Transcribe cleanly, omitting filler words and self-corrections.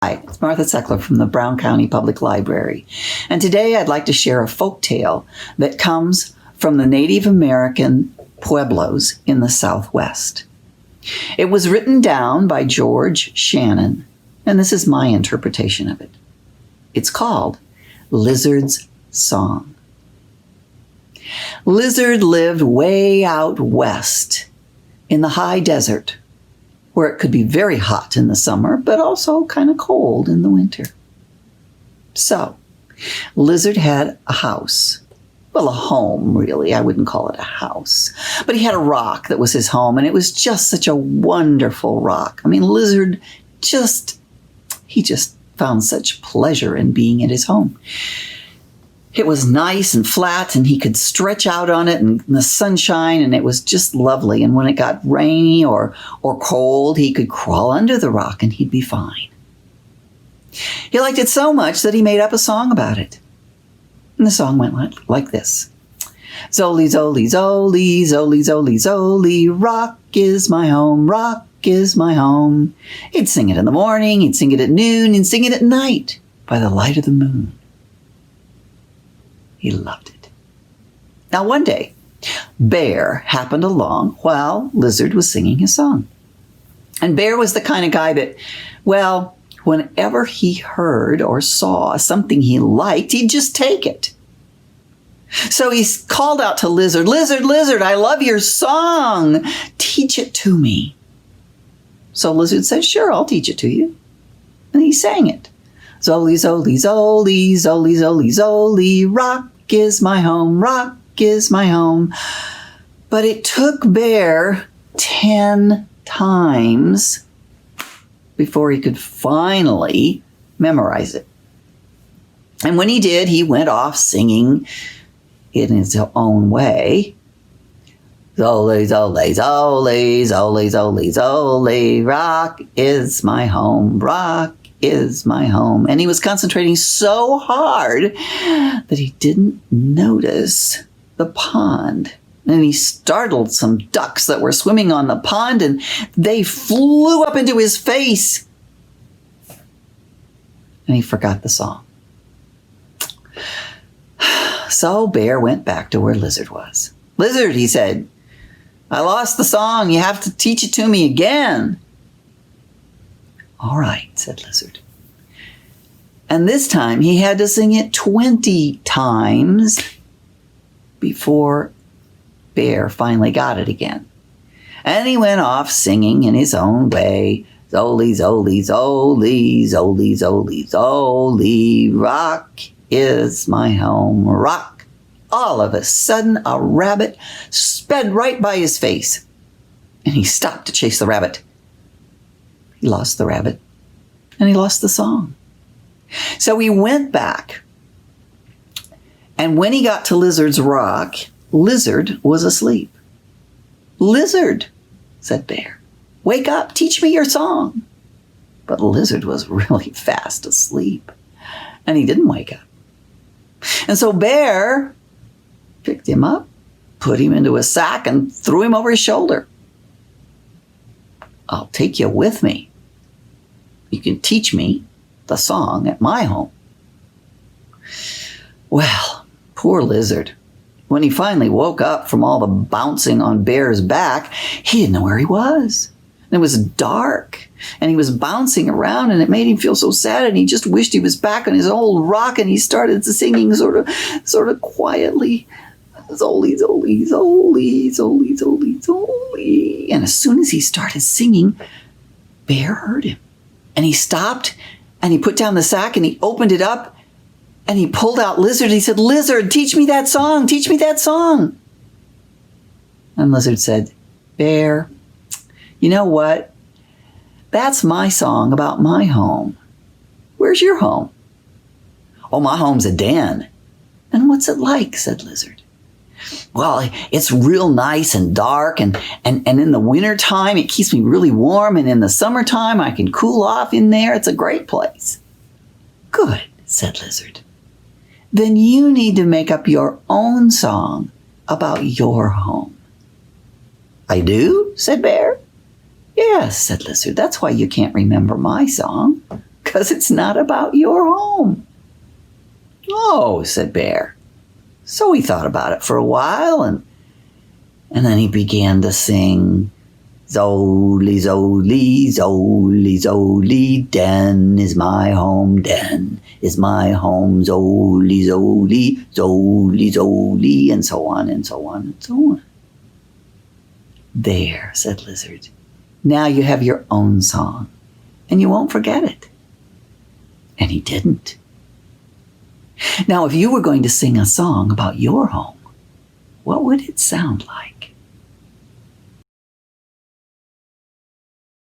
Hi, it's Martha Seckler from the Brown County Public Library, and today I'd like to share a folk tale that comes from the Native American Pueblos in the Southwest. It was written down by George Shannon, and this is my interpretation of it. It's called Lizard's Song. Lizard lived way out west in the high desert, where it could be very hot in the summer, but also kind of cold in the winter. So, Lizard had a house. Well, a home, really. I wouldn't call it a house. But he had a rock that was his home, and it was just such a wonderful rock. I mean, Lizard he just found such pleasure in being at his home. It was nice and flat, and he could stretch out on it in the sunshine, and it was just lovely. And when it got rainy or cold, he could crawl under the rock, and he'd be fine. He liked it so much that he made up a song about it. And the song went like this. Zoli, zoli, zoli, zoli, zoli, zoli, rock is my home, rock is my home. He'd sing it in the morning, he'd sing it at noon, and sing it at night by the light of the moon. He loved it. Now one day, Bear happened along while Lizard was singing his song. And Bear was the kind of guy that, well, whenever he heard or saw something he liked, he'd just take it. So he called out to Lizard, "Lizard, Lizard, I love your song. Teach it to me." So Lizard said, "Sure, I'll teach it to you." And he sang it. Zoli, zoli, zoli, zoli, zoli, zoli, rock is my home, rock is my home. But it took Bear 10 times before he could finally memorize it. And when he did, he went off singing in his own way. Zoli, zoli, zoli, zoli, zoli, zoli, rock is my home, rock is my home. And he was concentrating so hard that he didn't notice the pond. And he startled some ducks that were swimming on the pond, and they flew up into his face. And he forgot the song. So Bear went back to where Lizard was. "Lizard," he said, "I lost the song. You have to teach it to me again." "All right," said Lizard. And this time he had to sing it 20 times before Bear finally got it again. And he went off singing in his own way. Zoli, zoli, zoli, zoli, zoli, zoli, rock is my home, rock. All of a sudden, a rabbit sped right by his face, and he stopped to chase the rabbit. He lost the rabbit, and he lost the song. So he went back, and when he got to Lizard's rock, Lizard was asleep. "Lizard," said Bear, "wake up, teach me your song." But Lizard was really fast asleep, and he didn't wake up. And so Bear picked him up, put him into a sack, and threw him over his shoulder. "I'll take you with me. You can teach me the song at my home." Well, poor Lizard. When he finally woke up from all the bouncing on Bear's back, he didn't know where he was. And it was dark, and he was bouncing around, and it made him feel so sad, and he just wished he was back on his old rock, and he started singing sort of quietly. Zoli, zoli, zoli, zoli, zoli, zoli. And as soon as he started singing, Bear heard him. And he stopped, and he put down the sack, and he opened it up, and he pulled out Lizard. He said, "Lizard, teach me that song, teach me that song." And Lizard said, "Bear, you know what? That's my song about my home. Where's your home?" "Oh, my home's a den." "And what's it like?" said Lizard. "Well, it's real nice and dark, and in the wintertime, it keeps me really warm, and in the summertime, I can cool off in there. It's a great place." "Good," said Lizard. "Then you need to make up your own song about your home." "I do?" said Bear. "Yes," said Lizard. "That's why you can't remember my song, because it's not about your home." "Oh," said Bear. So he thought about it for a while, and then he began to sing, "Zoli, Zoli, Zoli, Zoli, den is my home, den is my home, Zoli, Zoli, Zoli, Zoli," and so on and so on and so on. "There," said Lizard. "Now you have your own song, and you won't forget it." And he didn't. Now, if you were going to sing a song about your home, what would it sound like?